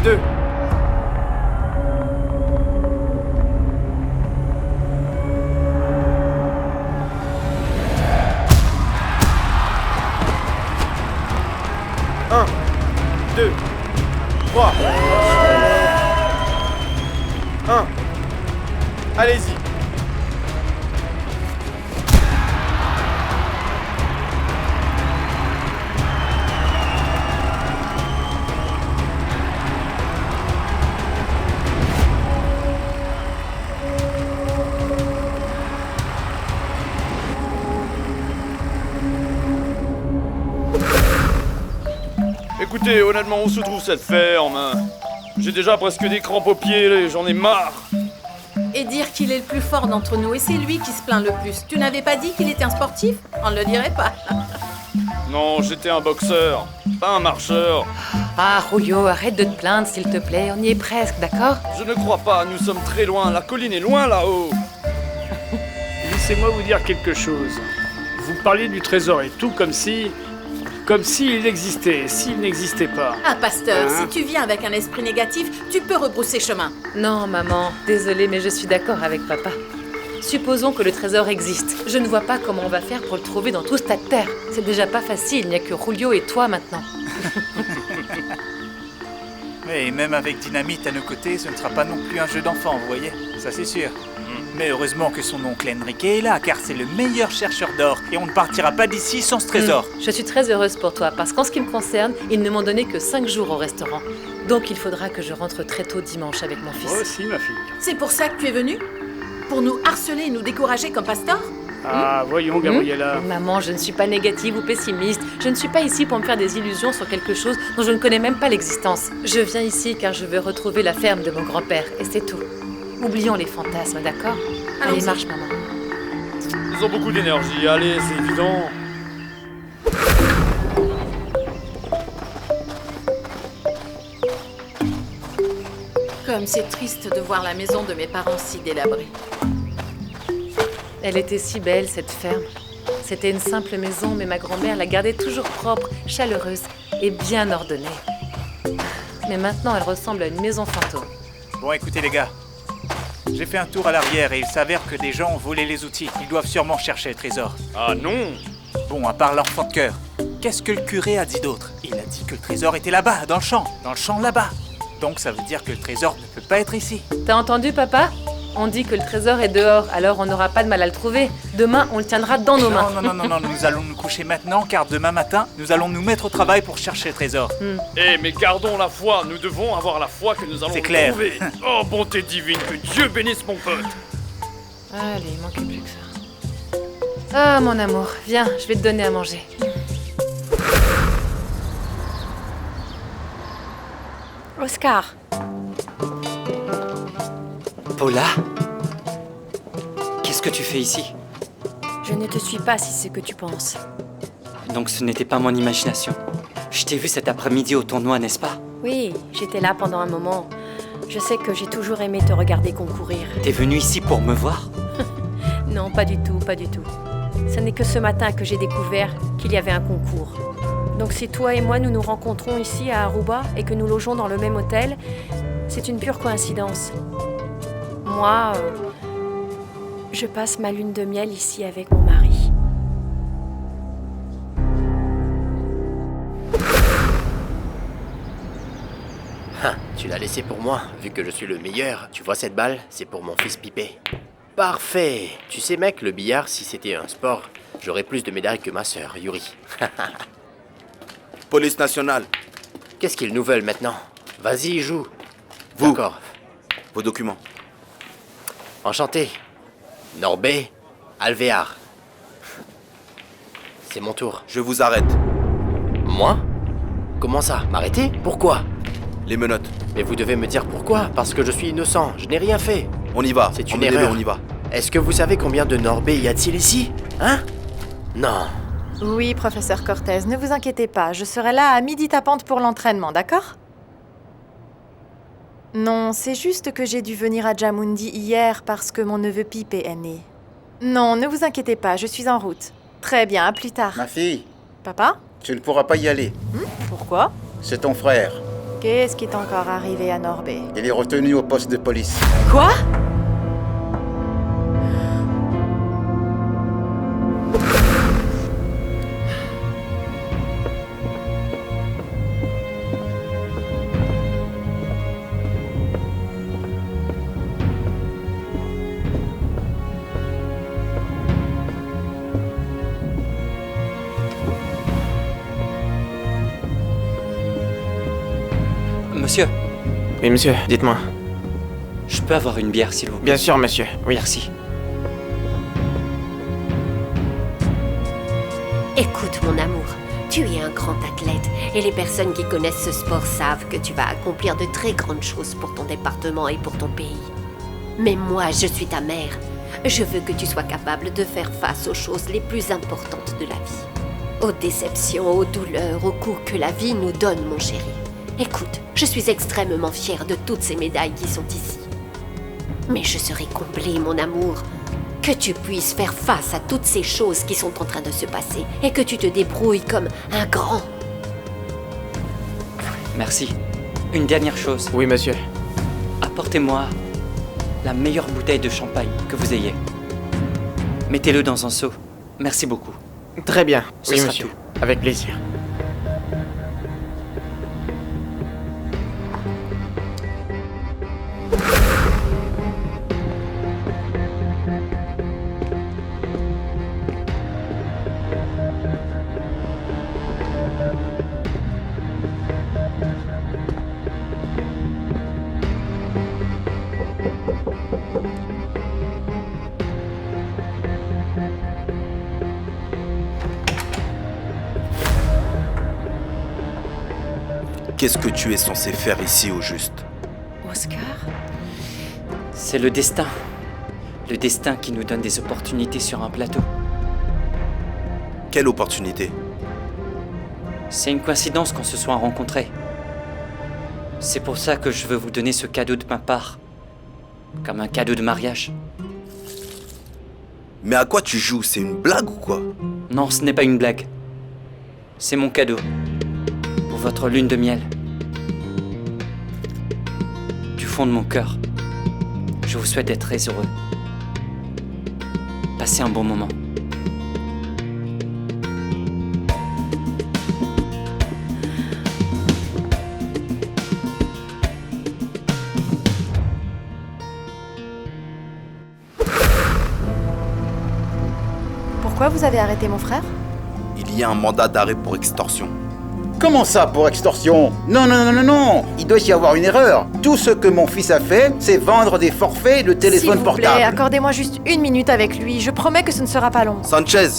2. Un, 2, 3. 1. Allez-y. Écoutez, honnêtement, où se trouve cette ferme? J'ai déjà presque des crampes aux pieds, j'en ai marre. Et dire qu'il est le plus fort d'entre nous, et c'est lui qui se plaint le plus. Tu n'avais pas dit qu'il était un sportif? On ne le dirait pas. Non, j'étais un boxeur, pas un marcheur. Ah, Julio, arrête de te plaindre, s'il te plaît. On y est presque, d'accord? Je ne crois pas, nous sommes très loin, la colline est loin là-haut. Laissez-moi vous dire quelque chose. Vous parliez du trésor et tout comme si il existait, s'il n'existait pas. Ah, pasteur, Hein? si tu viens avec un esprit négatif, tu peux rebrousser chemin. Non, maman, désolée, mais je suis d'accord avec papa. Supposons que le trésor existe. Je ne vois pas comment on va faire pour le trouver dans tout ce tas de terre. C'est déjà pas facile, il n'y a que Julio et toi maintenant. Et même avec Dynamite à nos côtés, ce ne sera pas non plus un jeu d'enfant, vous voyez. Ça c'est sûr. Mais heureusement que son oncle Enrique est là, car c'est le meilleur chercheur d'or. Et on ne partira pas d'ici sans ce trésor. Je suis très heureuse pour toi, parce qu'en ce qui me concerne, ils ne m'ont donné que 5 jours au restaurant. Donc il faudra que je rentre très tôt dimanche avec mon fils. Moi aussi, ma fille. C'est pour ça que tu es venu? Pour nous harceler et nous décourager comme pasteur? Ah, voyons, Gabriella. Maman, je ne suis pas négative ou pessimiste. Je ne suis pas ici pour me faire des illusions sur quelque chose dont je ne connais même pas l'existence. Je viens ici car je veux retrouver la ferme de mon grand-père, et c'est tout. Oublions les fantasmes, d'accord? Allez, Allons-y. marche, maman. Ils ont beaucoup d'énergie, allez, c'est évident. Comme c'est triste de voir la maison de mes parents si délabrée. Elle était si belle, cette ferme. C'était une simple maison, mais ma grand-mère la gardait toujours propre, chaleureuse et bien ordonnée. Mais maintenant, elle ressemble à une maison fantôme. Bon, écoutez les gars. J'ai fait un tour à l'arrière et il s'avère que des gens ont volé les outils. Ils doivent sûrement chercher le trésor. Ah non. Bon, à part l'enfant de cœur, qu'est-ce que le curé a dit d'autre? Il a dit que le trésor était là-bas, dans le champ. Dans le champ là-bas. Donc ça veut dire que le trésor ne peut pas être ici. T'as entendu, papa? On dit que le trésor est dehors, alors on n'aura pas de mal à le trouver. Demain, on le tiendra dans nos mains. Non, nous allons nous coucher maintenant car demain matin, nous allons nous mettre au travail pour chercher le trésor. Eh, mais gardons la foi, nous devons avoir la foi que nous allons C'est le clair. trouver. Oh, bonté divine, que Dieu bénisse mon pote. Allez, il manquait plus que ça. Ah, mon amour, viens, je vais te donner à manger. Oscar, Paula? Qu'est-ce que tu fais ici? je ne te suis pas si c'est ce que tu penses. Donc ce n'était pas mon imagination. Je t'ai vu cet après-midi au tournoi, n'est-ce pas? Oui, j'étais là pendant un moment. Je sais que j'ai toujours aimé te regarder concourir. T'es venu ici pour me voir? Non, pas du tout, pas du tout. Ce n'est que ce matin que j'ai découvert qu'il y avait un concours. Donc si toi et moi nous nous rencontrons ici à Aruba et que nous logeons dans le même hôtel, c'est une pure coïncidence. Moi, je passe ma lune de miel ici avec mon mari. Tu l'as laissé pour moi, vu que je suis le meilleur. Tu vois cette balle? C'est pour mon fils Pipé. Parfait. Tu sais mec, le billard, si c'était un sport, j'aurais plus de médailles que ma sœur, Yuri. Police nationale, Qu'est-ce qu'ils nous veulent maintenant? Vas-y, joue. Vous. D'accord. vos documents. Enchanté. Norbé Alvear. C'est mon tour. Je vous arrête. Moi? Comment ça? M'arrêter? Pourquoi? Les menottes. Mais vous devez me dire pourquoi, parce que je suis innocent, je n'ai rien fait. On y va. C'est une Emmenez-le, erreur. on y va. Est-ce que vous savez combien de Norbé y a-t-il ici? Hein? Non. Oui, professeur Cortez, ne vous inquiétez pas, je serai là à midi tapante pour l'entraînement, d'accord? Non, c'est juste que j'ai dû venir à Djamoundi hier parce que mon neveu Pipé est né. Non, ne vous inquiétez pas, je suis en route. Très bien, à plus tard. Ma fille, Papa? tu ne pourras pas y aller. Pourquoi? C'est ton frère. Qu'est-ce qui est encore arrivé à Norbé? Il est retenu au poste de police. Quoi? Monsieur, Oui, monsieur, dites-moi. je peux avoir une bière, s'il vous plaît? Bien sûr, monsieur. Oui. Merci. Écoute, mon amour, tu es un grand athlète et les personnes qui connaissent ce sport savent que tu vas accomplir de très grandes choses pour ton département et pour ton pays. Mais moi, je suis ta mère. Je veux que tu sois capable de faire face aux choses les plus importantes de la vie. Aux déceptions, aux douleurs, aux coups que la vie nous donne, mon chéri. Écoute, je suis extrêmement fière de toutes ces médailles qui sont ici. Mais je serais comblée, mon amour, que tu puisses faire face à toutes ces choses qui sont en train de se passer et que tu te débrouilles comme un grand. Merci. Une dernière chose. Oui, monsieur. Apportez-moi la meilleure bouteille de champagne que vous ayez. Mettez-le dans un seau. Merci beaucoup. Très bien. Ce Oui, sera monsieur. tout. Avec plaisir. Qu'est-ce que tu es censé faire ici au juste? Oscar? C'est le destin. Le destin qui nous donne des opportunités sur un plateau. Quelle opportunité? C'est une coïncidence qu'on se soit rencontrés. C'est pour ça que je veux vous donner ce cadeau de ma part. Comme un cadeau de mariage. Mais à quoi tu joues? C'est une blague ou quoi? Non, ce n'est pas une blague. C'est mon cadeau. Pour votre lune de miel. Du fond de mon cœur, je vous souhaite d'être très heureux. Passez un bon moment. Pourquoi vous avez arrêté mon frère? Il y a un mandat d'arrêt pour extorsion. Comment ça pour extorsion? Non, non, non, non, non. Il doit y avoir une erreur. Tout ce que mon fils a fait, c'est vendre des forfaits de téléphone S'il vous plaît, portable. accordez-moi juste une minute avec lui. Je promets que ce ne sera pas long. Sanchez,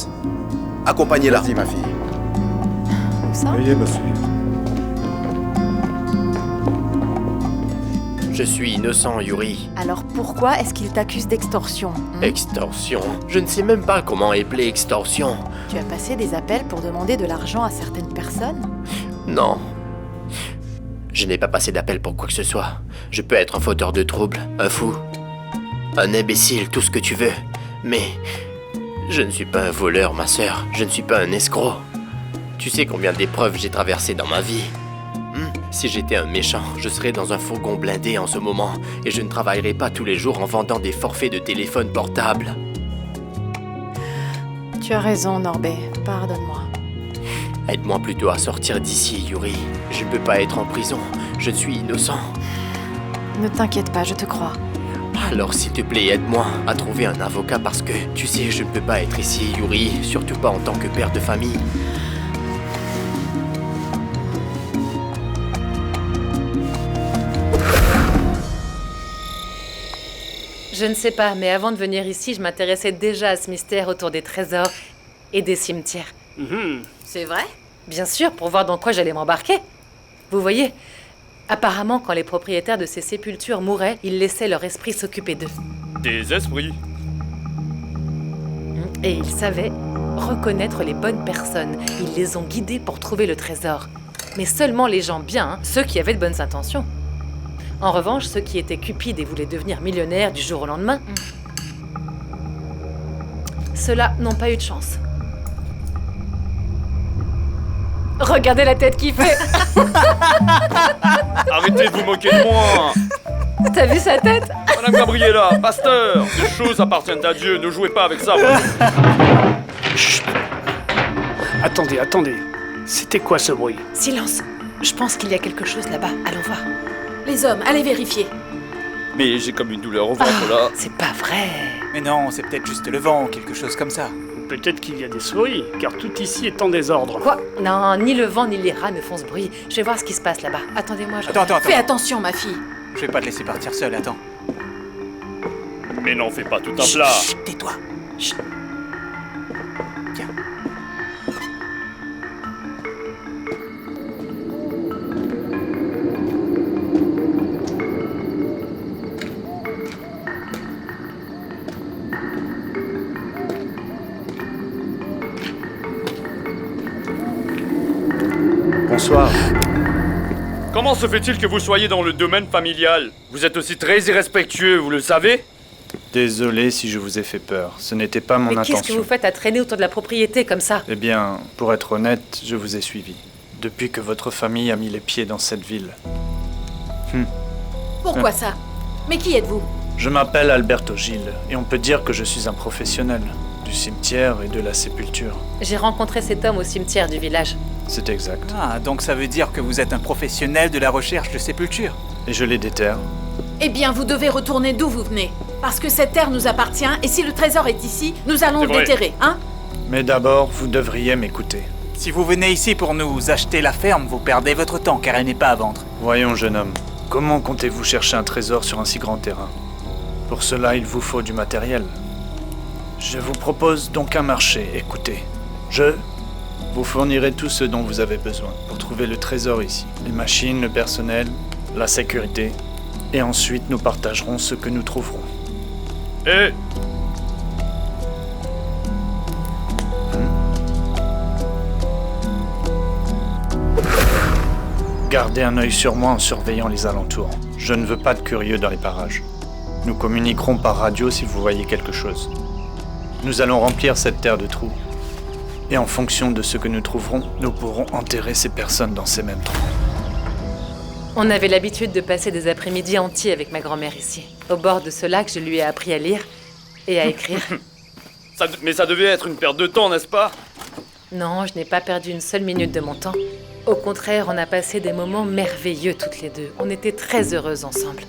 accompagnez-la. Vas-y, ma fille. Où ça? Veuillez me suivre. Je suis innocent, Yuri. Alors pourquoi est-ce qu'il t'accuse d'extorsion? Extorsion? Je ne sais même pas comment épeler extorsion. Tu as passé des appels pour demander de l'argent à certaines personnes? Non. Je n'ai pas passé d'appel pour quoi que ce soit. Je peux être un fauteur de troubles, un fou, un imbécile, tout ce que tu veux. Mais je ne suis pas un voleur, ma sœur. Je ne suis pas un escroc. Tu sais combien d'épreuves j'ai traversées dans ma vie. Si j'étais un méchant, je serais dans un fourgon blindé en ce moment et je ne travaillerais pas tous les jours en vendant des forfaits de téléphone portable. Tu as raison, Norbé. Pardonne-moi. Aide-moi plutôt à sortir d'ici, Yuri. Je ne peux pas être en prison. Je suis innocent. Ne t'inquiète pas, je te crois. Alors s'il te plaît, aide-moi à trouver un avocat parce que, tu sais, je ne peux pas être ici, Yuri, surtout pas en tant que père de famille. Je ne sais pas, mais avant de venir ici, je m'intéressais déjà à ce mystère autour des trésors et des cimetières. C'est vrai? Bien sûr, pour voir dans quoi j'allais m'embarquer. Vous voyez, apparemment, quand les propriétaires de ces sépultures mouraient, ils laissaient leur esprit s'occuper d'eux. Des esprits. Et ils savaient reconnaître les bonnes personnes. Ils les ont guidés pour trouver le trésor. Mais seulement les gens bien, hein, ceux qui avaient de bonnes intentions. En revanche, ceux qui étaient cupides et voulaient devenir millionnaires du jour au lendemain, ceux-là n'ont pas eu de chance. Regardez la tête qu'il fait. Arrêtez de vous moquer de moi. T'as vu sa tête? Madame Gabriella, pasteur, les choses appartiennent à Dieu, ne jouez pas avec ça. Chut. Attendez. C'était quoi ce bruit? Silence. Je pense qu'il y a quelque chose là-bas. Allons voir. Les hommes, allez vérifier. Mais j'ai comme une douleur au ventre là. C'est pas vrai. Mais non, c'est peut-être juste le vent ou quelque chose comme ça. Ou peut-être qu'il y a des souris, car tout ici est en désordre. Quoi? Non, ni le vent ni les rats ne font ce bruit. Je vais voir ce qui se passe là-bas. Attendez-moi, je... Attends. Fais attention, ma fille. Je vais pas te laisser partir seule, attends. Mais n'en fais pas tout un plat. Chut, tais-toi. Chut. Tiens. Bonsoir. Comment se fait-il que vous soyez dans le domaine familial? Vous êtes aussi très irrespectueux, vous le savez? Désolé si je vous ai fait peur. Ce n'était pas mon Mais intention. qu'est-ce que vous faites à traîner autour de la propriété comme ça? Eh bien, pour être honnête, je vous ai suivi. Depuis que votre famille a mis les pieds dans cette ville. Pourquoi ça? Mais qui êtes-vous? Je m'appelle Alberto Gilles, et on peut dire que je suis un professionnel du cimetière et de la sépulture. J'ai rencontré cet homme au cimetière du village. C'est exact. Ah, donc ça veut dire que vous êtes un professionnel de la recherche de sépultures. Et je les déterre. Eh bien, vous devez retourner d'où vous venez. Parce que cette terre nous appartient, et si le trésor est ici, nous allons le déterrer, hein? Mais d'abord, vous devriez m'écouter. Si vous venez ici pour nous acheter la ferme, vous perdez votre temps, car elle n'est pas à vendre. Voyons, jeune homme, comment comptez-vous chercher un trésor sur un si grand terrain? Pour cela, il vous faut du matériel. Je vous propose donc un marché, écoutez. Je vous fournirai tout ce dont vous avez besoin pour trouver le trésor ici. Les machines, le personnel, la sécurité. Et ensuite, nous partagerons ce que nous trouverons. Eh! Gardez un œil sur moi en surveillant les alentours. Je ne veux pas de curieux dans les parages. Nous communiquerons par radio si vous voyez quelque chose. Nous allons remplir cette terre de trous. Et en fonction de ce que nous trouverons, nous pourrons enterrer ces personnes dans ces mêmes trous. On avait l'habitude de passer des après-midi entiers avec ma grand-mère ici. Au bord de ce lac, je lui ai appris à lire et à écrire. Mais ça devait être une perte de temps, n'est-ce pas? Non, je n'ai pas perdu une seule minute de mon temps. Au contraire, on a passé des moments merveilleux toutes les deux. On était très heureuses ensemble.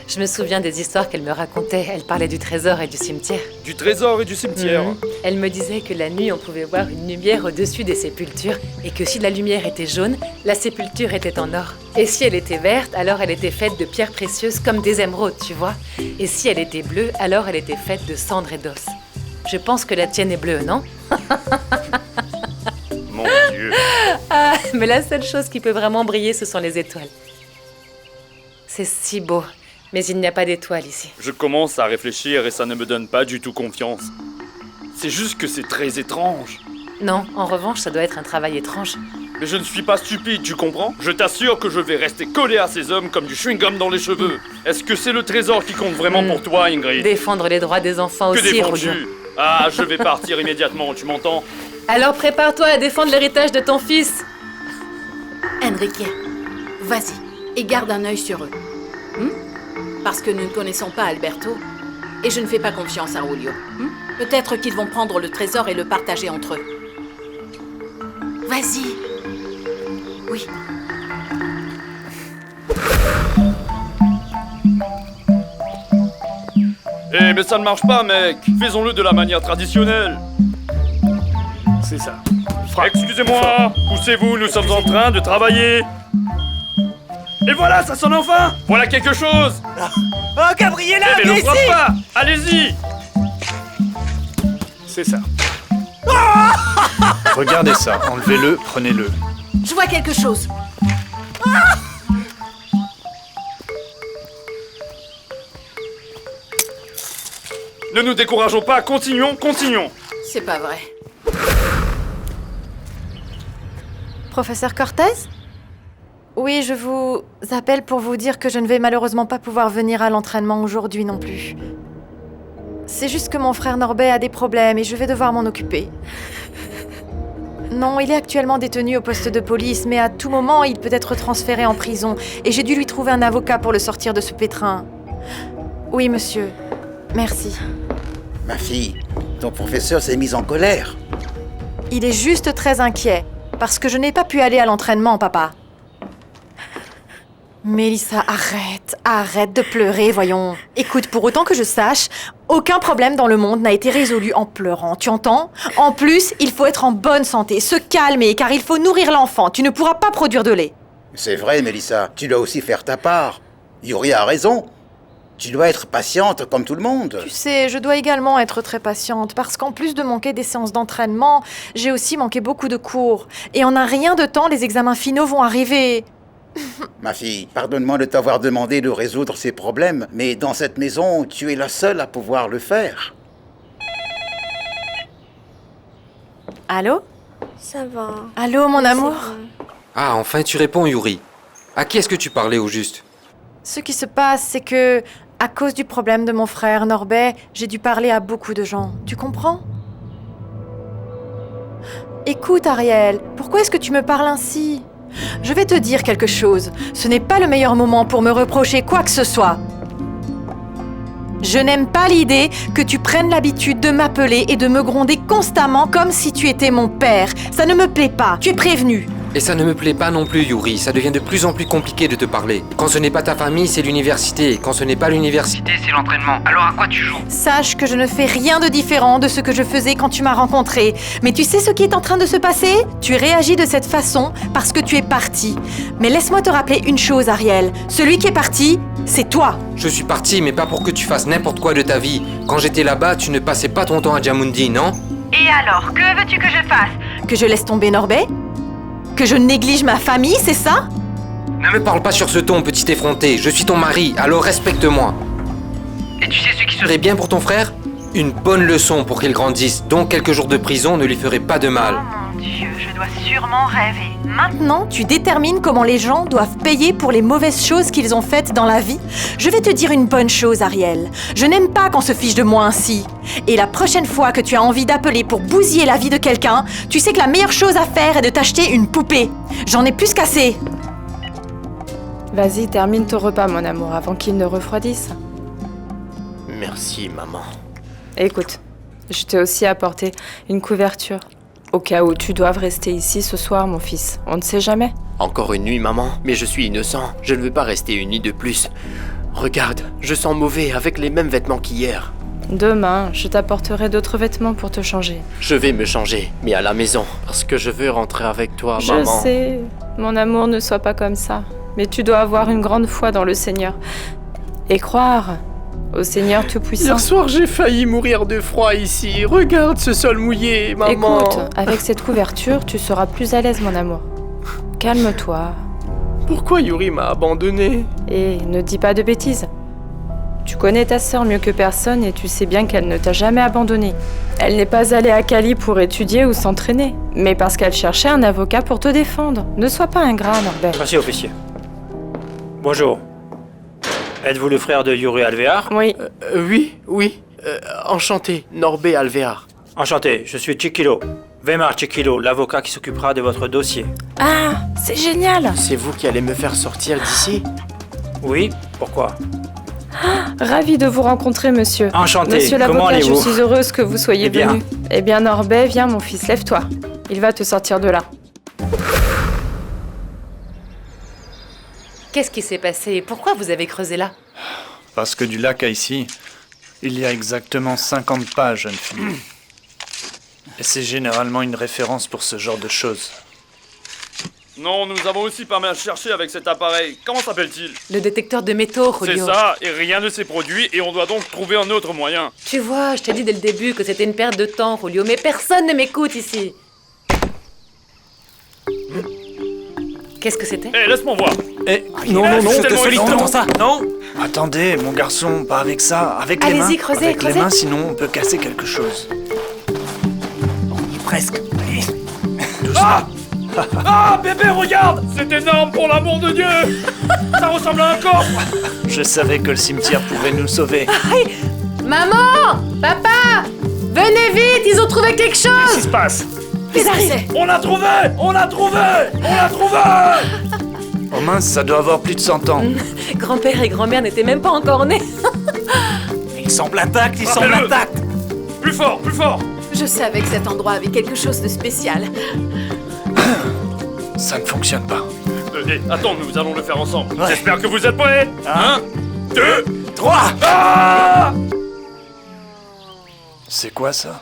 Je me souviens des histoires qu'elle me racontait. Elle parlait du trésor et du cimetière. Du trésor et du cimetière. Elle me disait que la nuit, on pouvait voir une lumière au-dessus des sépultures et que si la lumière était jaune, la sépulture était en or. Et si elle était verte, alors elle était faite de pierres précieuses comme des émeraudes, tu vois. Et si elle était bleue, alors elle était faite de cendres et d'os. Je pense que la tienne est bleue, non? Mon Dieu. Ah, mais la seule chose qui peut vraiment briller, ce sont les étoiles. C'est si beau. Mais il n'y a pas d'étoiles ici. Je commence à réfléchir et ça ne me donne pas du tout confiance. C'est juste que c'est très étrange. Non, en revanche, ça doit être un travail étrange. Mais je ne suis pas stupide, tu comprends? Je t'assure que je vais rester collé à ces hommes comme du chewing-gum dans les cheveux. Est-ce que c'est le trésor qui compte vraiment pour toi, Ingrid? Défendre les droits des enfants aussi, défends-tu? Rodion. Ah, je vais partir immédiatement, tu m'entends? Alors prépare-toi à défendre l'héritage de ton fils. Enrique, vas-y, et garde un œil sur eux. Parce que nous ne connaissons pas Alberto, et je ne fais pas confiance à Julio. Peut-être qu'ils vont prendre le trésor et le partager entre eux. Vas-y. Oui. Eh, mais ça ne marche pas, mec. Faisons-le de la manière traditionnelle. C'est ça. Excusez-moi, poussez-vous, nous sommes en train de travailler. Et voilà, ça sonne enfin. Voilà quelque chose. Oh, Gabriella, Eh, mais viens ne frappe ici. pas. Allez-y. C'est ça. Regardez ça, enlevez-le, prenez-le. Je vois quelque chose. Ne nous décourageons pas, continuons. C'est pas vrai. Professeur Cortez? Oui, je vous appelle pour vous dire que je ne vais malheureusement pas pouvoir venir à l'entraînement aujourd'hui non plus. C'est juste que mon frère Norbert a des problèmes et je vais devoir m'en occuper. Non, il est actuellement détenu au poste de police, mais à tout moment, il peut être transféré en prison. Et j'ai dû lui trouver un avocat pour le sortir de ce pétrin. Oui, monsieur. Merci. Ma fille, ton professeur s'est mis en colère. Il est juste très inquiet, parce que je n'ai pas pu aller à l'entraînement, papa. Mélissa, arrête de pleurer, voyons. Écoute, pour autant que je sache, aucun problème dans le monde n'a été résolu en pleurant, tu entends? En plus, il faut être en bonne santé, se calmer, car il faut nourrir l'enfant. Tu ne pourras pas produire de lait. C'est vrai, Mélissa, tu dois aussi faire ta part. Yuri a raison. Tu dois être patiente comme tout le monde. Tu sais, je dois également être très patiente, parce qu'en plus de manquer des séances d'entraînement, j'ai aussi manqué beaucoup de cours. Et en un rien de temps, les examens finaux vont arriver. Ma fille, pardonne-moi de t'avoir demandé de résoudre ces problèmes, mais dans cette maison, tu es la seule à pouvoir le faire. Allô? Ça va. Allô, mon amour? Ah, enfin tu réponds, Yuri. À qui est-ce que tu parlais au juste? Ce qui se passe, c'est que, à cause du problème de mon frère Norbert, j'ai dû parler à beaucoup de gens. Tu comprends? Écoute, Ariel, pourquoi est-ce que tu me parles ainsi? Je vais te dire quelque chose. Ce n'est pas le meilleur moment pour me reprocher quoi que ce soit. Je n'aime pas l'idée que tu prennes l'habitude de m'appeler et de me gronder constamment comme si tu étais mon père. Ça ne me plaît pas. Tu es prévenu. Et ça ne me plaît pas non plus, Yuri. Ça devient de plus en plus compliqué de te parler. Quand ce n'est pas ta famille, c'est l'université. Quand ce n'est pas l'université, c'est l'entraînement. Alors à quoi tu joues? Sache que je ne fais rien de différent de ce que je faisais quand tu m'as rencontré. Mais tu sais ce qui est en train de se passer? Tu réagis de cette façon parce que tu es parti. Mais laisse-moi te rappeler une chose, Ariel. Celui qui est parti, c'est toi. Je suis parti, mais pas pour que tu fasses n'importe quoi de ta vie. Quand j'étais là-bas, tu ne passais pas ton temps à Djammundi, non? Et alors, que veux-tu que je fasse? Que je laisse tomber Norbert? Que je néglige ma famille, c'est ça? Ne me parle pas sur ce ton, petit effronté. Je suis ton mari, alors respecte-moi. Et tu sais ce qui serait bien pour ton frère? Une bonne leçon pour qu'il grandisse, donc quelques jours de prison ne lui ferait pas de mal. Oh mon Dieu, je dois sûrement rêver. Maintenant, tu détermines comment les gens doivent payer pour les mauvaises choses qu'ils ont faites dans la vie? Je vais te dire une bonne chose, Ariel. Je n'aime pas qu'on se fiche de moi ainsi. Et la prochaine fois que tu as envie d'appeler pour bousiller la vie de quelqu'un, tu sais que la meilleure chose à faire est de t'acheter une poupée. J'en ai plus qu'assez. Vas-y, termine ton repas, mon amour, avant qu'il ne refroidisse. Merci, maman. Écoute, je t'ai aussi apporté une couverture. Au cas où tu doives rester ici ce soir, mon fils. On ne sait jamais. Encore une nuit, maman, mais je suis innocent. Je ne veux pas rester une nuit de plus. Regarde, je sens mauvais avec les mêmes vêtements qu'hier. Demain, je t'apporterai d'autres vêtements pour te changer. Je vais me changer, mais à la maison, parce que je veux rentrer avec toi, maman. Je sais, mon amour, ne sois pas comme ça. Mais tu dois avoir une grande foi dans le Seigneur. Et croire au Seigneur Tout-Puissant. Hier soir, j'ai failli mourir de froid ici. Regarde ce sol mouillé, maman. Écoute, avec cette couverture, tu seras plus à l'aise, mon amour. Calme-toi. Pourquoi Yuri m'a abandonné? Et ne dis pas de bêtises. Tu connais ta sœur mieux que personne et tu sais bien qu'elle ne t'a jamais abandonné. Elle n'est pas allée à Cali pour étudier ou s'entraîner, mais parce qu'elle cherchait un avocat pour te défendre. Ne sois pas ingrat, Norbert. Merci, officier. Bonjour. Êtes-vous le frère de Yuri Alvear? Oui. Oui. Enchanté, Norbert Alvear. Enchanté, je suis Chiquilo. Weimar Chiquilo, l'avocat qui s'occupera de votre dossier. Ah, c'est génial! C'est vous qui allez me faire sortir d'ici? Oui, pourquoi? Ravi de vous rencontrer, monsieur. Enchanté, Monsieur comment l'avocat, je allez-vous? suis heureuse que vous soyez bien. venu. Eh bien, Norbert, viens, mon fils, lève-toi. Il va te sortir de là. Qu'est-ce qui s'est passé et pourquoi vous avez creusé là? Parce que du lac à ici, il y a exactement 50 pas, jeune fille. Et c'est généralement une référence pour ce genre de choses. Non, nous avons aussi pas mal cherché avec cet appareil. Comment s'appelle-t-il? Le détecteur de métaux, C'est Julio. ça, et rien ne s'est produit, et on doit donc trouver un autre moyen. Tu vois, je t'ai dit dès le début que c'était une perte de temps, Julio, mais personne ne m'écoute ici. Qu'est-ce que c'était? Eh, laisse-moi voir. Non, c'est tellement évident. ça. Non. Attendez, mon garçon, pas avec ça, avec les mains. Allez-y, creusez, avec creusez. les mains, sinon on peut casser quelque chose. Presque. Allez. Ah! Ah, bébé, regarde! C'est énorme, pour l'amour de Dieu! Ça ressemble à un corps! Je savais que le cimetière pouvait nous sauver. Maman! Papa! Venez vite, ils ont trouvé quelque chose! Qu'est-ce qui se passe? Qu'est-ce que c'est? On l'a trouvé! On l'a trouvé! On l'a trouvé! Oh mince, ça doit avoir plus de 100 ans. Grand-père et grand-mère n'étaient même pas encore nés. Il semble intact, il semble Rappelle-le. intact. Plus fort, plus fort! Je savais que cet endroit avait quelque chose de spécial. Ça ne fonctionne pas. Attends, nous allons le faire ensemble. J'espère que vous êtes prêts. 1, 2, 3. Ah! C'est quoi ça?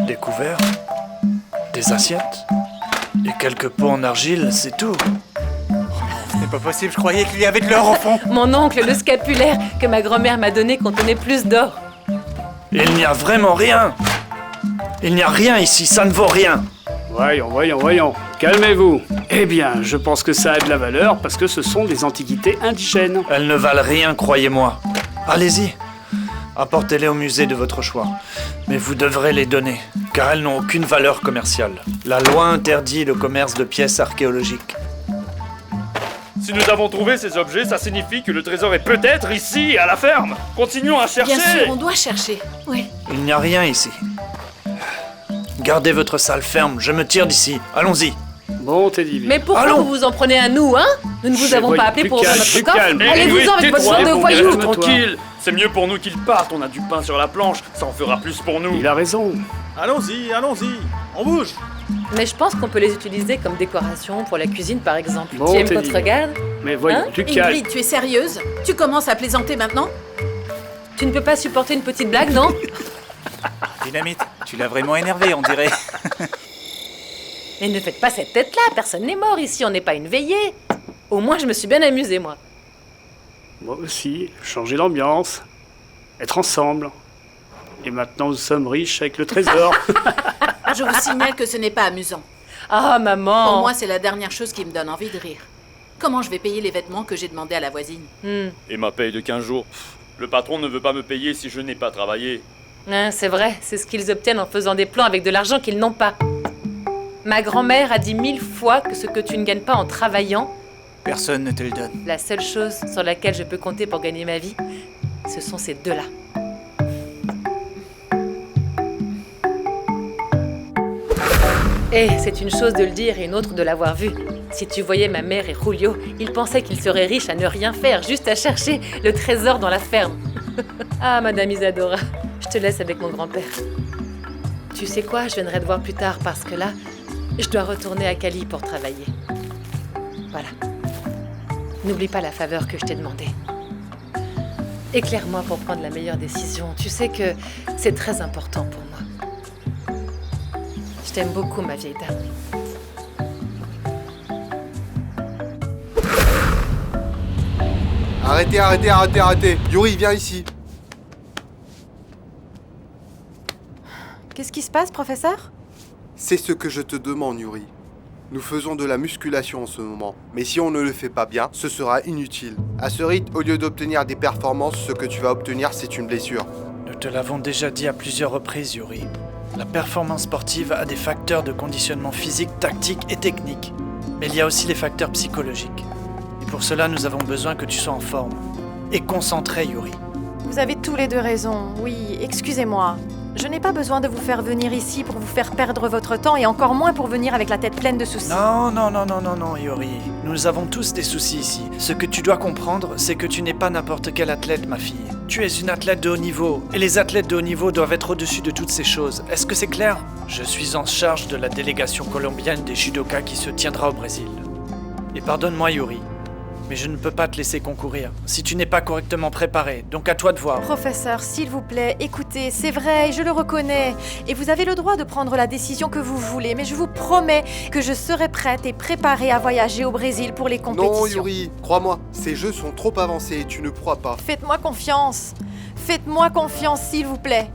Des couverts? Des assiettes? Et quelques pots en argile, c'est tout. C'est pas possible, je croyais qu'il y avait de l'or au fond. Mon oncle, le scapulaire que ma grand-mère m'a donné contenait plus d'or. Il n'y a vraiment rien. Il n'y a rien ici, ça ne vaut rien. Voyons. Calmez-vous. Eh bien, je pense que ça a de la valeur parce que ce sont des antiquités indigènes. Elles ne valent rien, croyez-moi. Allez-y. Apportez-les au musée de votre choix. Mais vous devrez les donner, car elles n'ont aucune valeur commerciale. La loi interdit le commerce de pièces archéologiques. Si nous avons trouvé ces objets, ça signifie que le trésor est peut-être ici, à la ferme. Continuons à chercher. Bien sûr, on doit chercher. Oui. Il n'y a rien ici. Gardez votre salle ferme, je me tire d'ici. Allons-y. Bon, Teddy. Mais pourquoi Allons. vous vous en prenez à nous, hein? Nous ne vous avons pas appelé pour ouvrir notre coffre. Eh, Allez-vous-en avec votre bande de voyous. Tranquille. C'est mieux pour nous qu'ils partent. On a du pain sur la planche. Ça en fera plus pour nous. Il a raison. Allons-y, on bouge. Mais je pense qu'on peut les utiliser comme décoration pour la cuisine, par exemple. Bon, tu aimes Teddy. qu'on te regarde? Mais voyons, Hein? tu calmes. Ingrid, tu es sérieuse? Tu commences à plaisanter maintenant? Tu ne peux pas supporter une petite blague, non? Dynamite, tu l'as vraiment énervé, on dirait. Mais ne faites pas cette tête-là, personne n'est mort ici, on n'est pas une veillée. Au moins, je me suis bien amusée, moi. Moi aussi, changer l'ambiance, être ensemble. Et maintenant, nous sommes riches avec le trésor. Je vous signale que ce n'est pas amusant. Ah, maman! Pour moi, c'est la dernière chose qui me donne envie de rire. Comment je vais payer les vêtements que j'ai demandé à la voisine? Et ma paye de 15 jours. Le patron ne veut pas me payer si je n'ai pas travaillé. Hein, c'est vrai, c'est ce qu'ils obtiennent en faisant des plans avec de l'argent qu'ils n'ont pas. Ma grand-mère a dit 1000 fois que ce que tu ne gagnes pas en travaillant, Personne ne te le donne. la seule chose sur laquelle je peux compter pour gagner ma vie, ce sont ces deux-là. Et c'est une chose de le dire et une autre de l'avoir vu. Si tu voyais ma mère et Julio, ils pensaient qu'ils seraient riches à ne rien faire, juste à chercher le trésor dans la ferme. Ah, Madame Isadora, je te laisse avec mon grand-père. Tu sais quoi, je viendrai te voir plus tard parce que là, je dois retourner à Cali pour travailler. Voilà. N'oublie pas la faveur que je t'ai demandée. Éclaire-moi pour prendre la meilleure décision. Tu sais que c'est très important pour moi. Je t'aime beaucoup, ma vieille dame. Arrêtez. Yuri, viens ici. Qu'est-ce qui se passe, professeur? C'est ce que je te demande, Yuri. Nous faisons de la musculation en ce moment, mais si on ne le fait pas bien, ce sera inutile. À ce rythme, au lieu d'obtenir des performances, ce que tu vas obtenir, c'est une blessure. Nous te l'avons déjà dit à plusieurs reprises, Yuri. La performance sportive a des facteurs de conditionnement physique, tactique et technique. Mais il y a aussi les facteurs psychologiques. Et pour cela, nous avons besoin que tu sois en forme. Et concentré, Yuri. Vous avez tous les deux raison. Oui, excusez-moi. Je n'ai pas besoin de vous faire venir ici pour vous faire perdre votre temps et encore moins pour venir avec la tête pleine de soucis. Non, Yuri. Nous avons tous des soucis ici. Ce que tu dois comprendre, c'est que tu n'es pas n'importe quel athlète, ma fille. Tu es une athlète de haut niveau, et les athlètes de haut niveau doivent être au-dessus de toutes ces choses. Est-ce que c'est clair? Je suis en charge de la délégation colombienne des judokas qui se tiendra au Brésil. Et pardonne-moi, Yuri, mais je ne peux pas te laisser concourir si tu n'es pas correctement préparé, donc à toi de voir. Professeur, s'il vous plaît, écoutez, c'est vrai, je le reconnais. Et vous avez le droit de prendre la décision que vous voulez, mais je vous promets que je serai prête et préparée à voyager au Brésil pour les compétitions. Non, Yuri, crois-moi, ces jeux sont trop avancés et tu ne pourras pas. Faites-moi confiance. Faites-moi confiance, s'il vous plaît.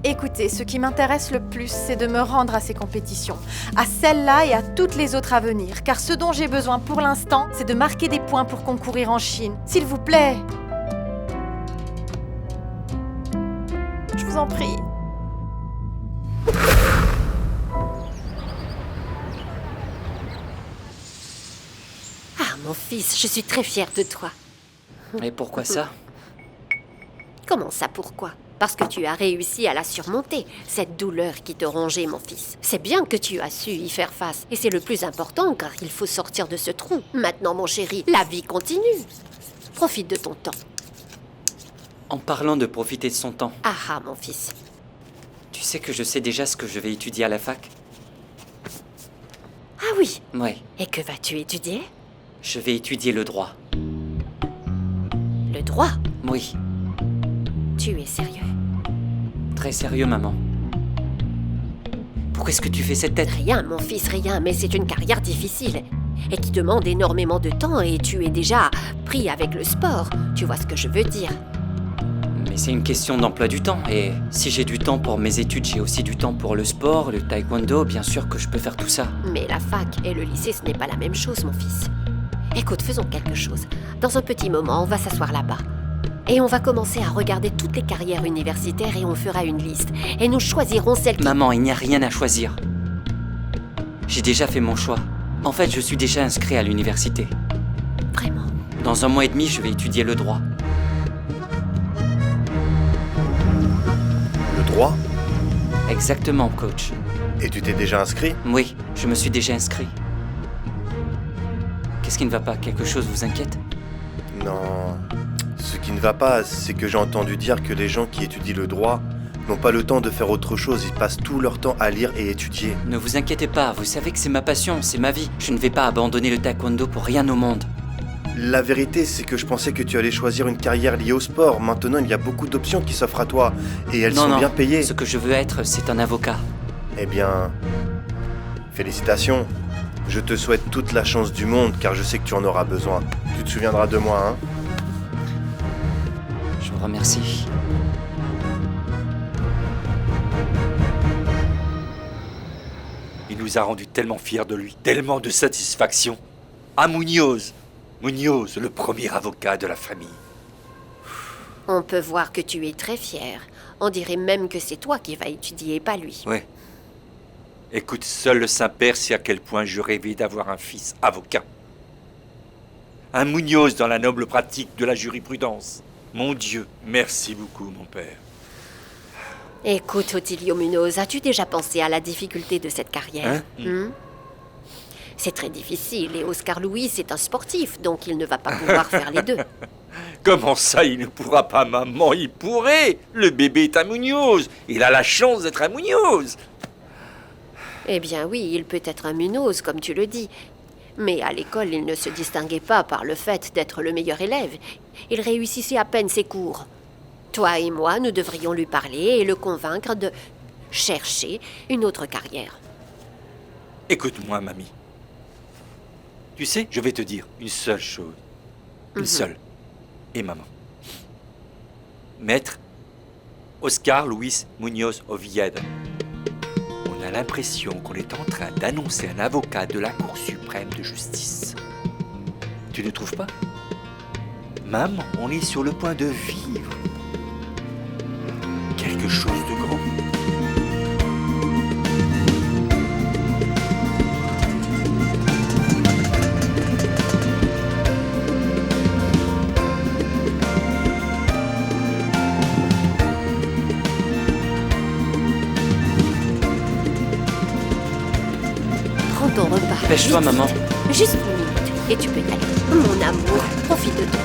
Écoutez, ce qui m'intéresse le plus, c'est de me rendre à ces compétitions, à celle-là et à toutes les autres à venir, car ce dont j'ai besoin pour l'instant, c'est de marquer des points pour concourir en Chine. S'il vous plaît. Je vous en prie. Ah, mon fils, je suis très fière de toi. Et pourquoi ça? Comment ça, pourquoi? Parce que tu as réussi à la surmonter, cette douleur qui te rongeait, mon fils. C'est bien que tu as su y faire face. Et c'est le plus important, car il faut sortir de ce trou. Maintenant, mon chéri, la vie continue. Profite de ton temps. En parlant de profiter de son temps, Ah, mon fils. tu sais que je sais déjà ce que je vais étudier à la fac? Ah oui. Ouais, Et que vas-tu étudier? je vais étudier le droit. Le droit? Oui, Tu es sérieux? très sérieux, maman. Pourquoi est-ce que tu fais cette tête? Rien, mon fils, rien, mais c'est une carrière difficile. Et qui demande énormément de temps et tu es déjà pris avec le sport. Tu vois ce que je veux dire? Mais c'est une question d'emploi du temps. Et si j'ai du temps pour mes études, j'ai aussi du temps pour le sport, le taekwondo. Bien sûr que je peux faire tout ça. Mais la fac et le lycée, ce n'est pas la même chose, mon fils. Écoute, faisons quelque chose. Dans un petit moment, on va s'asseoir là-bas. Et on va commencer à regarder toutes les carrières universitaires et on fera une liste. Et nous choisirons celle qui... Maman, il n'y a rien à choisir. J'ai déjà fait mon choix. En fait, je suis déjà inscrit à l'université. Vraiment? Dans 1 mois et demi, je vais étudier le droit. Le droit? Exactement, coach. Et tu t'es déjà inscrit? Oui, je me suis déjà inscrit. Qu'est-ce qui ne va pas? Quelque chose vous inquiète? Non. Ce qui ne va pas, c'est que j'ai entendu dire que les gens qui étudient le droit n'ont pas le temps de faire autre chose, ils passent tout leur temps à lire et étudier. Ne vous inquiétez pas, vous savez que c'est ma passion, c'est ma vie. Je ne vais pas abandonner le taekwondo pour rien au monde. La vérité, c'est que je pensais que tu allais choisir une carrière liée au sport. Maintenant, il y a beaucoup d'options qui s'offrent à toi, et elles sont bien payées. Ce que je veux être, c'est un avocat. Eh bien, félicitations. Je te souhaite toute la chance du monde, car je sais que tu en auras besoin. Tu te souviendras de moi, hein? Je vous remercie. Il nous a rendus tellement fiers de lui, tellement de satisfaction. Ah, Munoz, le premier avocat de la famille. On peut voir que tu es très fier. On dirait même que c'est toi qui vas étudier, pas lui. Ouais. Écoute, seul le Saint-Père sait à quel point je rêvais d'avoir un fils avocat. Un Munoz dans la noble pratique de la jurisprudence. Mon Dieu, merci beaucoup, mon père. Écoute, Otilio Munoz, as-tu déjà pensé à la difficulté de cette carrière? C'est très difficile et Oscar Louis est un sportif, donc il ne va pas pouvoir faire les deux. Comment ça, il ne pourra pas, maman? Il pourrait. Le bébé est un Munoz. Il a la chance d'être un Munoz. Eh bien oui, il peut être un Munoz, comme tu le dis. Mais à l'école, il ne se distinguait pas par le fait d'être le meilleur élève. Il réussissait à peine ses cours. Toi et moi, nous devrions lui parler et le convaincre de chercher une autre carrière. Écoute-moi, mamie. Tu sais, je vais te dire une seule chose. Une seule. Et maman. Maître Oscar Luis Munoz Oviedo. On a l'impression qu'on est en train d'annoncer un avocat de la Cour suprême de justice. Tu ne trouves pas? Maman, on est sur le point de vivre quelque chose de grand. Prends ton repas. Pêche-toi, Vite, maman. vite. Juste une minute. Et tu peux y aller. Mon amour, profite de ton temps.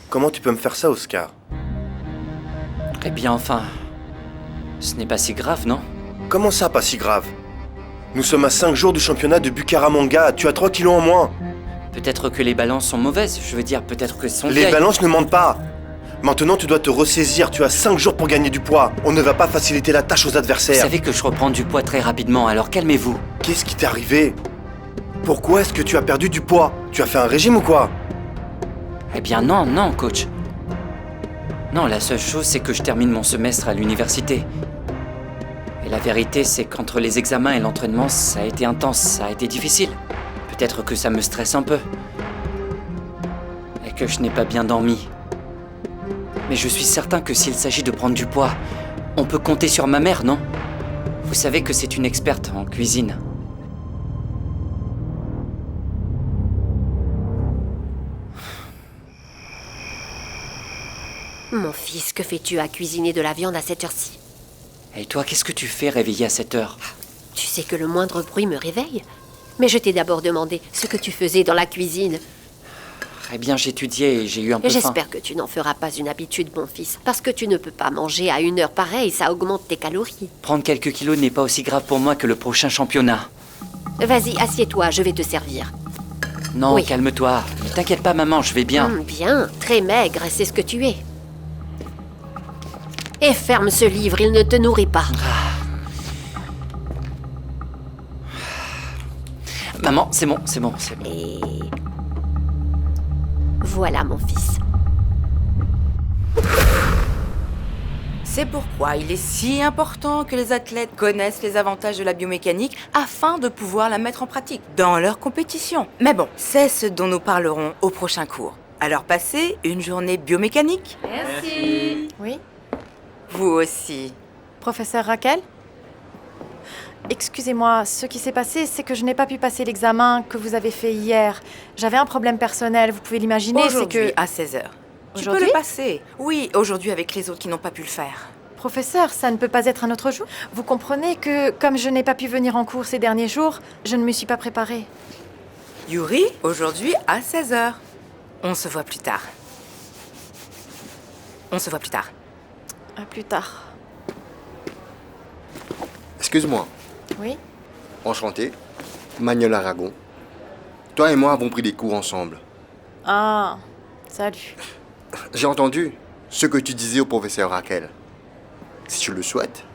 Comment tu peux me faire ça, Oscar? Eh bien, enfin... Ce n'est pas si grave, non? Comment ça, pas si grave? Nous sommes à 5 jours du championnat de Bucaramanga. Tu as 3 kilos en moins. Peut-être que les balances sont mauvaises. Je veux dire, peut-être que sont Les vieilles. balances ne mentent pas. Maintenant, tu dois te ressaisir. Tu as 5 jours pour gagner du poids. On ne va pas faciliter la tâche aux Vous adversaires. savez que je reprends du poids très rapidement, alors calmez-vous. Qu'est-ce qui t'est arrivé? Pourquoi est-ce que tu as perdu du poids? Tu as fait un régime ou quoi? Eh bien non, coach. Non, la seule chose, c'est que je termine mon semestre à l'université. Et la vérité, c'est qu'entre les examens et l'entraînement, ça a été intense, ça a été difficile. Peut-être que ça me stresse un peu. Et que je n'ai pas bien dormi. Mais je suis certain que s'il s'agit de prendre du poids, on peut compter sur ma mère, non? Vous savez que c'est une experte en cuisine. Mon fils, que fais-tu à cuisiner de la viande à cette heure-ci? Et toi, qu'est-ce que tu fais réveillé à cette heure? Tu sais que le moindre bruit me réveille. Mais je t'ai d'abord demandé ce que tu faisais dans la cuisine. Eh bien, j'étudiais et j'ai eu un peu faim. J'espère que tu n'en feras pas une habitude, mon fils. Parce que tu ne peux pas manger à une heure pareille, ça augmente tes calories. Prendre quelques kilos n'est pas aussi grave pour moi que le prochain championnat. Vas-y, assieds-toi, je vais te servir. Non, Oui. calme-toi. Ne t'inquiète pas, maman, je vais bien. Bien, très maigre, c'est ce que tu es. Et ferme ce livre, il ne te nourrit pas. Maman, c'est bon. Et... voilà, mon fils. C'est pourquoi il est si important que les athlètes connaissent les avantages de la biomécanique afin de pouvoir la mettre en pratique dans leur compétition. Mais bon, c'est ce dont nous parlerons au prochain cours. Alors passez une journée biomécanique. Merci. Oui. Vous aussi. Professeur Raquel? Excusez-moi, ce qui s'est passé, c'est que je n'ai pas pu passer l'examen que vous avez fait hier. J'avais un problème personnel, vous pouvez l'imaginer, c'est Aujourd'hui, que... à 16h. Tu peux Aujourd'hui le passer. Oui, aujourd'hui avec les autres qui n'ont pas pu le faire. Professeur, ça ne peut pas être un autre jour? Vous comprenez que, comme je n'ai pas pu venir en cours ces derniers jours, je ne me suis pas préparée. Yuri, aujourd'hui à 16h. On se voit plus tard. On se voit plus tard. À plus tard. Excuse-moi. Oui? Enchanté. Manuel Aragon. Toi et moi avons pris des cours ensemble. Ah, salut. J'ai entendu ce que tu disais au professeur Raquel. Si tu le souhaites,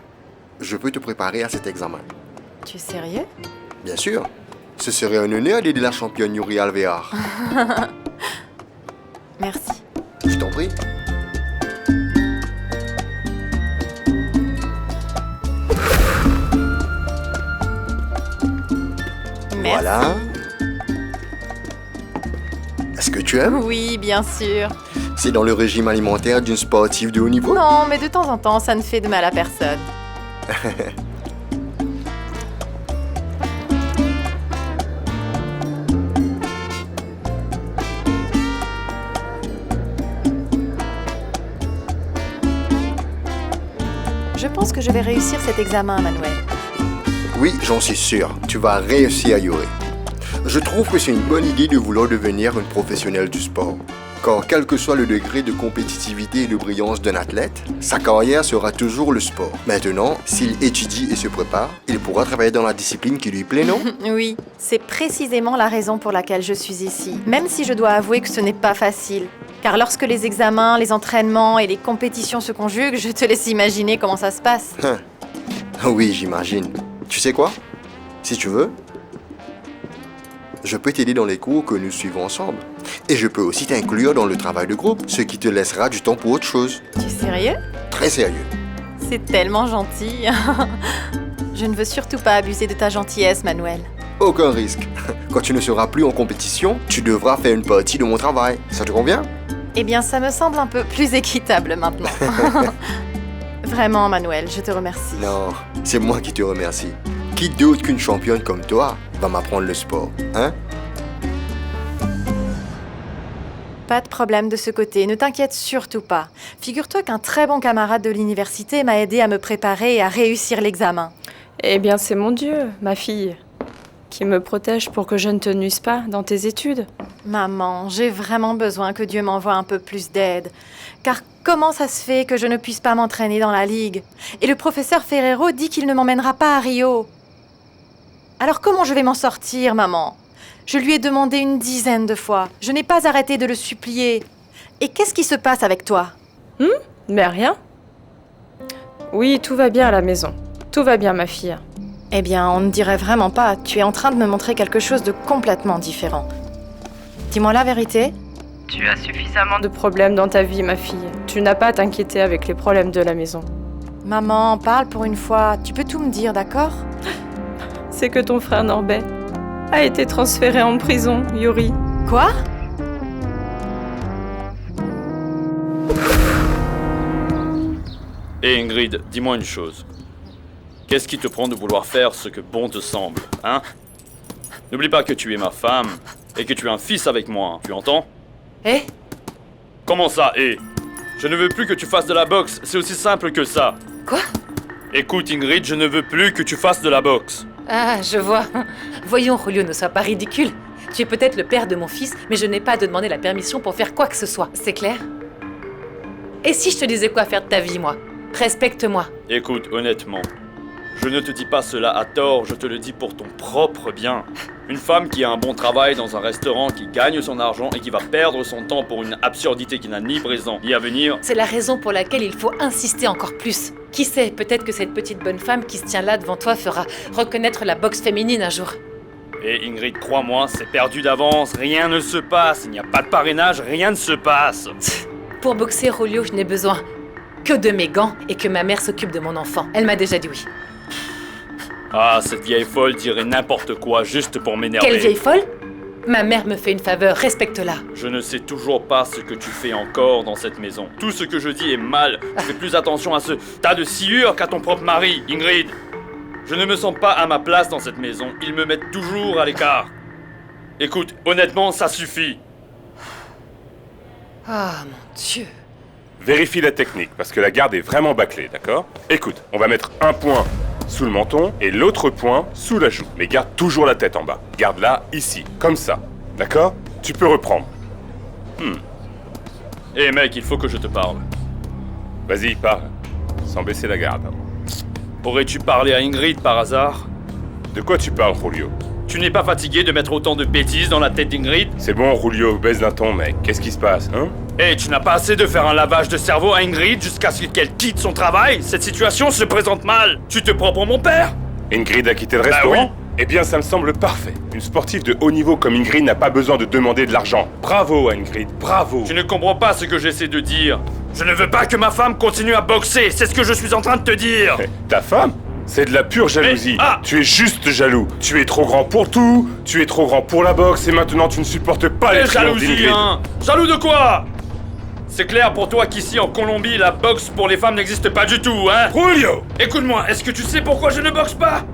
je peux te préparer à cet examen. Tu es sérieux? Bien sûr. Ce serait un honneur d'aider la championne Yuri Alvear. Merci. Je t'en prie. Voilà. Est-ce que tu aimes? Oui, bien sûr. C'est dans le régime alimentaire d'une sportive de haut niveau? Non, mais de temps en temps, ça ne fait de mal à personne. Je pense que je vais réussir cet examen, Manuel. Oui, j'en suis sûr. Tu vas réussir, Yuri. Je trouve que c'est une bonne idée de vouloir devenir une professionnelle du sport. Car quel que soit le degré de compétitivité et de brillance d'un athlète, sa carrière sera toujours le sport. Maintenant, s'il étudie et se prépare, il pourra travailler dans la discipline qui lui plaît, non? Oui, c'est précisément la raison pour laquelle je suis ici. Même si je dois avouer que ce n'est pas facile. Car lorsque les examens, les entraînements et les compétitions se conjuguent, je te laisse imaginer comment ça se passe. Oui, j'imagine. Tu sais quoi? Si tu veux, je peux t'aider dans les cours que nous suivons ensemble. Et je peux aussi t'inclure dans le travail de groupe, ce qui te laissera du temps pour autre chose. Tu es sérieux? Très sérieux. C'est tellement gentil. Je ne veux surtout pas abuser de ta gentillesse, Manuel. Aucun risque. Quand tu ne seras plus en compétition, tu devras faire une partie de mon travail. Ça te convient? Eh bien, ça me semble un peu plus équitable maintenant. Vraiment, Manuel, je te remercie. Non, c'est moi qui te remercie. Qui d'autre qu'une championne comme toi va m'apprendre le sport, hein? Pas de problème de ce côté, ne t'inquiète surtout pas. Figure-toi qu'un très bon camarade de l'université m'a aidé à me préparer et à réussir l'examen. Eh bien, c'est mon Dieu, ma fille, qui me protège pour que je ne te nuise pas dans tes études. Maman, j'ai vraiment besoin que Dieu m'envoie un peu plus d'aide. Car comment ça se fait que je ne puisse pas m'entraîner dans la ligue? Et le professeur Ferrero dit qu'il ne m'emmènera pas à Rio. Alors comment je vais m'en sortir, maman? Je lui ai demandé une dizaine de fois. Je n'ai pas arrêté de le supplier. Et qu'est-ce qui se passe avec toi? Mais rien. Oui, tout va bien à la maison. Tout va bien, ma fille. Eh bien, on ne dirait vraiment pas. Tu es en train de me montrer quelque chose de complètement différent. Dis-moi la vérité. Tu as suffisamment de problèmes dans ta vie, ma fille. Tu n'as pas à t'inquiéter avec les problèmes de la maison. Maman, parle pour une fois. Tu peux tout me dire, d'accord? C'est que ton frère Norbert a été transféré en prison, Yuri. Quoi? Et Ingrid, dis-moi une chose. Qu'est-ce qui te prend de vouloir faire ce que bon te semble, hein? N'oublie pas que tu es ma femme et que tu as un fils avec moi, tu entends? Eh? Comment ça, eh? Je ne veux plus que tu fasses de la boxe, c'est aussi simple que ça. Quoi? Écoute Ingrid, je ne veux plus que tu fasses de la boxe. Ah, je vois. Voyons, Julio, ne sois pas ridicule. Tu es peut-être le père de mon fils, mais je n'ai pas à te demander la permission pour faire quoi que ce soit. C'est clair? Et si je te disais quoi faire de ta vie, moi? Respecte-moi. Écoute, honnêtement, je ne te dis pas cela à tort, je te le dis pour ton propre bien. Une femme qui a un bon travail dans un restaurant, qui gagne son argent et qui va perdre son temps pour une absurdité qui n'a ni présent ni avenir. C'est la raison pour laquelle il faut insister encore plus. Qui sait, peut-être que cette petite bonne femme qui se tient là devant toi fera reconnaître la boxe féminine un jour. Et Ingrid, crois-moi, c'est perdu d'avance, rien ne se passe, il n'y a pas de parrainage, rien ne se passe. Pour boxer, Julio, je n'ai besoin que de mes gants et que ma mère s'occupe de mon enfant. Elle m'a déjà dit oui. Ah, cette vieille folle dirait n'importe quoi juste pour m'énerver. Quelle vieille folle? Ma mère me fait une faveur, respecte-la. Je ne sais toujours pas ce que tu fais encore dans cette maison. Tout ce que je dis est mal. Fais plus attention à ce tas de sciure qu'à ton propre mari, Ingrid. Je ne me sens pas à ma place dans cette maison. Ils me mettent toujours à l'écart. Écoute, honnêtement, ça suffit. Ah, mon Dieu. Vérifie la technique, parce que la garde est vraiment bâclée, d'accord? Écoute, on va mettre un point sous le menton et l'autre point sous la joue. Mais garde toujours la tête en bas. Garde-la ici, comme ça. D'accord? Tu peux reprendre. Eh mec, il faut que je te parle. Vas-y, parle. Sans baisser la garde. Aurais-tu parlé à Ingrid par hasard? De quoi tu parles, Julio? Tu n'es pas fatigué de mettre autant de bêtises dans la tête d'Ingrid? C'est bon, Julio, baisse d'un ton, mec. Qu'est-ce qui se passe, hein? Eh, tu n'as pas assez de faire un lavage de cerveau à Ingrid jusqu'à ce qu'elle quitte son travail? Cette situation se présente mal. Tu te prends pour mon père? Ingrid a quitté le restaurant? Oui. Eh bien, ça me semble parfait. Une sportive de haut niveau comme Ingrid n'a pas besoin de demander de l'argent. Bravo, Ingrid, bravo. Tu ne comprends pas ce que j'essaie de dire. Je ne veux pas que ma femme continue à boxer, c'est ce que je suis en train de te dire. Ta femme? C'est de la pure jalousie. Tu es juste jaloux. Tu es trop grand pour tout, tu es trop grand pour la boxe et maintenant tu ne supportes pas les triomphes d'Ingrid. Hein? Jaloux de quoi? C'est clair pour toi qu'ici en Colombie, la boxe pour les femmes n'existe pas du tout, hein? Julio! Écoute-moi, est-ce que tu sais pourquoi je ne boxe pas?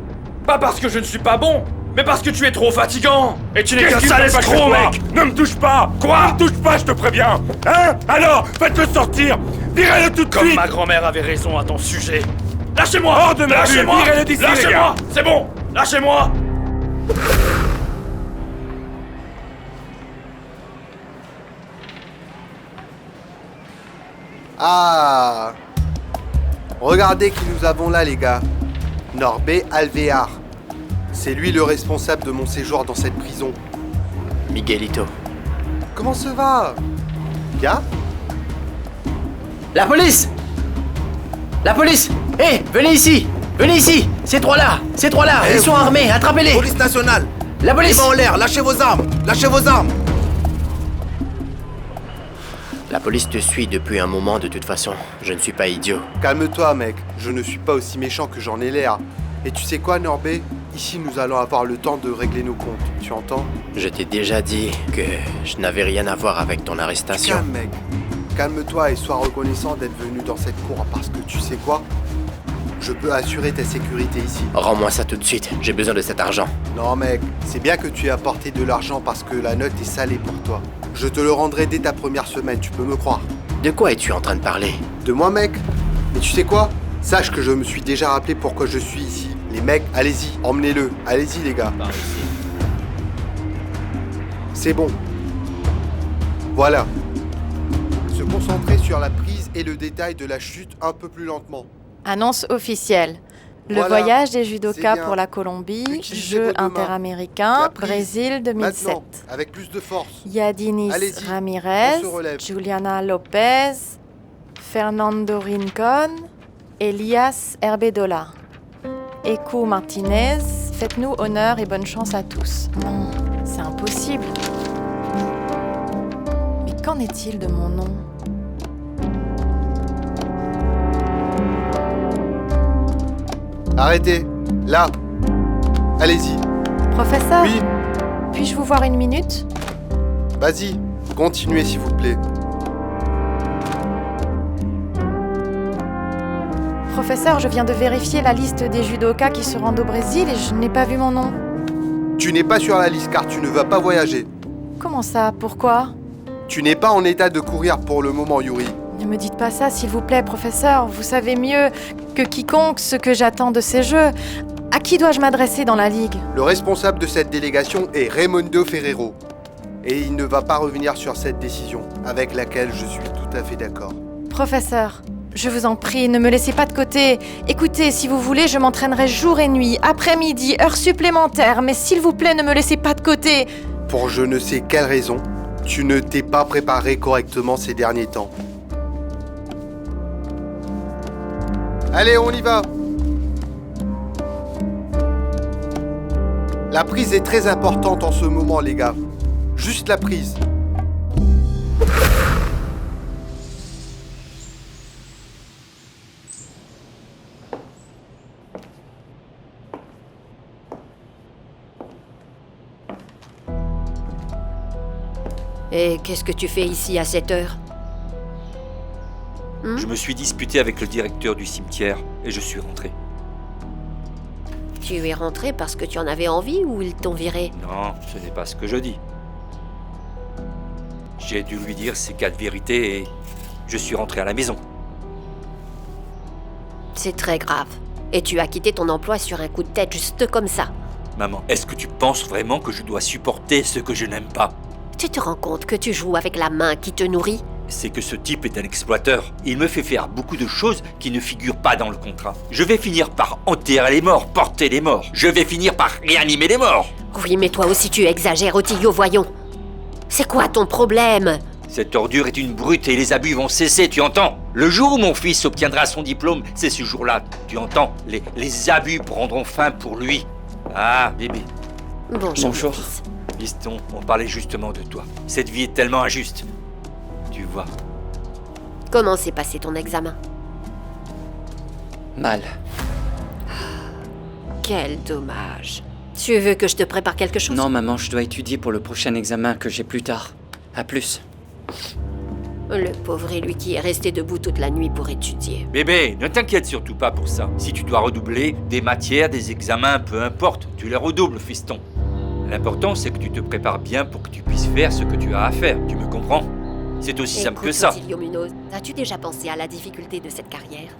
Pas parce que je ne suis pas bon, mais parce que tu es trop fatigant. Et tu n'es qu'un sale escroc, mec. Ne me touche pas. Quoi? Ne me touche pas, je te préviens. Hein? Alors, faites-le sortir. Virez-le tout de suite. Comme ma grand-mère avait raison à ton sujet. Lâchez-moi! Hors de ma vue, virez-le d'ici, les gars. Lâchez-moi! C'est bon! Lâchez-moi! Ah! Regardez qui nous avons là, les gars. Norbert Alvear. C'est lui le responsable de mon séjour dans cette prison. Miguelito. Comment ça va? Bien? La police! La police! Hé, venez ici! Venez ici! Ces trois-là! Ces trois-là! Ils sont armés! Attrapez-les! Police nationale! La police! Les mains en l'air! Lâchez vos armes! Lâchez vos armes! La police te suit depuis un moment de toute façon. Je ne suis pas idiot. Calme-toi, mec. Je ne suis pas aussi méchant que j'en ai l'air. Et tu sais quoi, Norbert? Ici, nous allons avoir le temps de régler nos comptes. Tu entends? Je t'ai déjà dit que je n'avais rien à voir avec ton arrestation. Calme, mec. Calme-toi et sois reconnaissant d'être venu dans cette cour parce que tu sais quoi? Je peux assurer ta sécurité ici. Rends-moi ça tout de suite. J'ai besoin de cet argent. Non, mec. C'est bien que tu aies apporté de l'argent parce que la note est salée pour toi. Je te le rendrai dès ta première semaine, tu peux me croire. De quoi es-tu en train de parler? De moi, mec? Mais tu sais quoi? Sache que je me suis déjà rappelé pourquoi je suis ici. Les mecs, allez-y, emmenez-le. Allez-y, les gars. C'est bon. Voilà. Se concentrer sur la prise et le détail de la chute un peu plus lentement. Annonce officielle. Le Voilà. voyage des judokas C'est bien. pour la Colombie, Utilisez Jeux vos deux mains. interaméricains, La prise. Brésil 2007. Maintenant, avec plus de force. Yadinis Allez-y, Ramirez, on se relève. Juliana Lopez, Fernando Rincón, Elias Herbedola. Eku Martinez, faites-nous honneur et bonne chance à tous. Non, c'est impossible. Mais qu'en est-il de mon nom? Arrêtez. Là. Allez-y. Professeur? Oui. Puis-je vous voir une minute? Vas-y. Continuez, s'il vous plaît. Professeur, je viens de vérifier la liste des judokas qui se rendent au Brésil et je n'ai pas vu mon nom. Tu n'es pas sur la liste car tu ne vas pas voyager. Comment ça? Pourquoi? Tu n'es pas en état de courir pour le moment, Yuri. Ne me dites pas ça, s'il vous plaît, professeur. Vous savez mieux que quiconque ce que j'attends de ces jeux. À qui dois-je m'adresser dans la Ligue? Le responsable de cette délégation est Raimundo Ferrero. Et il ne va pas revenir sur cette décision, avec laquelle je suis tout à fait d'accord. Professeur, je vous en prie, ne me laissez pas de côté. Écoutez, si vous voulez, je m'entraînerai jour et nuit, après-midi, heures supplémentaires, mais s'il vous plaît, ne me laissez pas de côté. Pour je ne sais quelle raison, tu ne t'es pas préparé correctement ces derniers temps. Allez, on y va! La prise est très importante en ce moment, les gars. Juste la prise. Et qu'est-ce que tu fais ici à cette heure? Je me suis disputé avec le directeur du cimetière et je suis rentré. Tu es rentré parce que tu en avais envie ou ils t'ont viré? Non, ce n'est pas ce que je dis. J'ai dû lui dire ces 4 vérités et je suis rentré à la maison. C'est très grave. Et tu as quitté ton emploi sur un coup de tête juste comme ça. Maman, est-ce que tu penses vraiment que je dois supporter ce que je n'aime pas? Tu te rends compte que tu joues avec la main qui te nourrit? C'est que ce type est un exploiteur. Il me fait faire beaucoup de choses qui ne figurent pas dans le contrat. Je vais finir par enterrer les morts, porter les morts. Je vais finir par réanimer les morts. Oui, mais toi aussi tu exagères, Otilio, voyons. C'est quoi ton problème? Cette ordure est une brute et les abus vont cesser, tu entends? Le jour où mon fils obtiendra son diplôme, c'est ce jour-là, tu entends? Les abus prendront fin pour lui. Ah, bébé. Bonjour. Piston, on parlait justement de toi. Cette vie est tellement injuste. Tu vois. Comment s'est passé ton examen? Mal. Quel dommage. Tu veux que je te prépare quelque chose? Non, maman, je dois étudier pour le prochain examen que j'ai plus tard. À plus. Le pauvre est lui qui est resté debout toute la nuit pour étudier. Bébé, ne t'inquiète surtout pas pour ça. Si tu dois redoubler des matières, des examens, peu importe, tu les redoubles, fiston. L'important, c'est que tu te prépares bien pour que tu puisses faire ce que tu as à faire. Tu me comprends? C'est aussi simple que ça. Otilio Munoz, as-tu déjà pensé à la difficulté de cette carrière?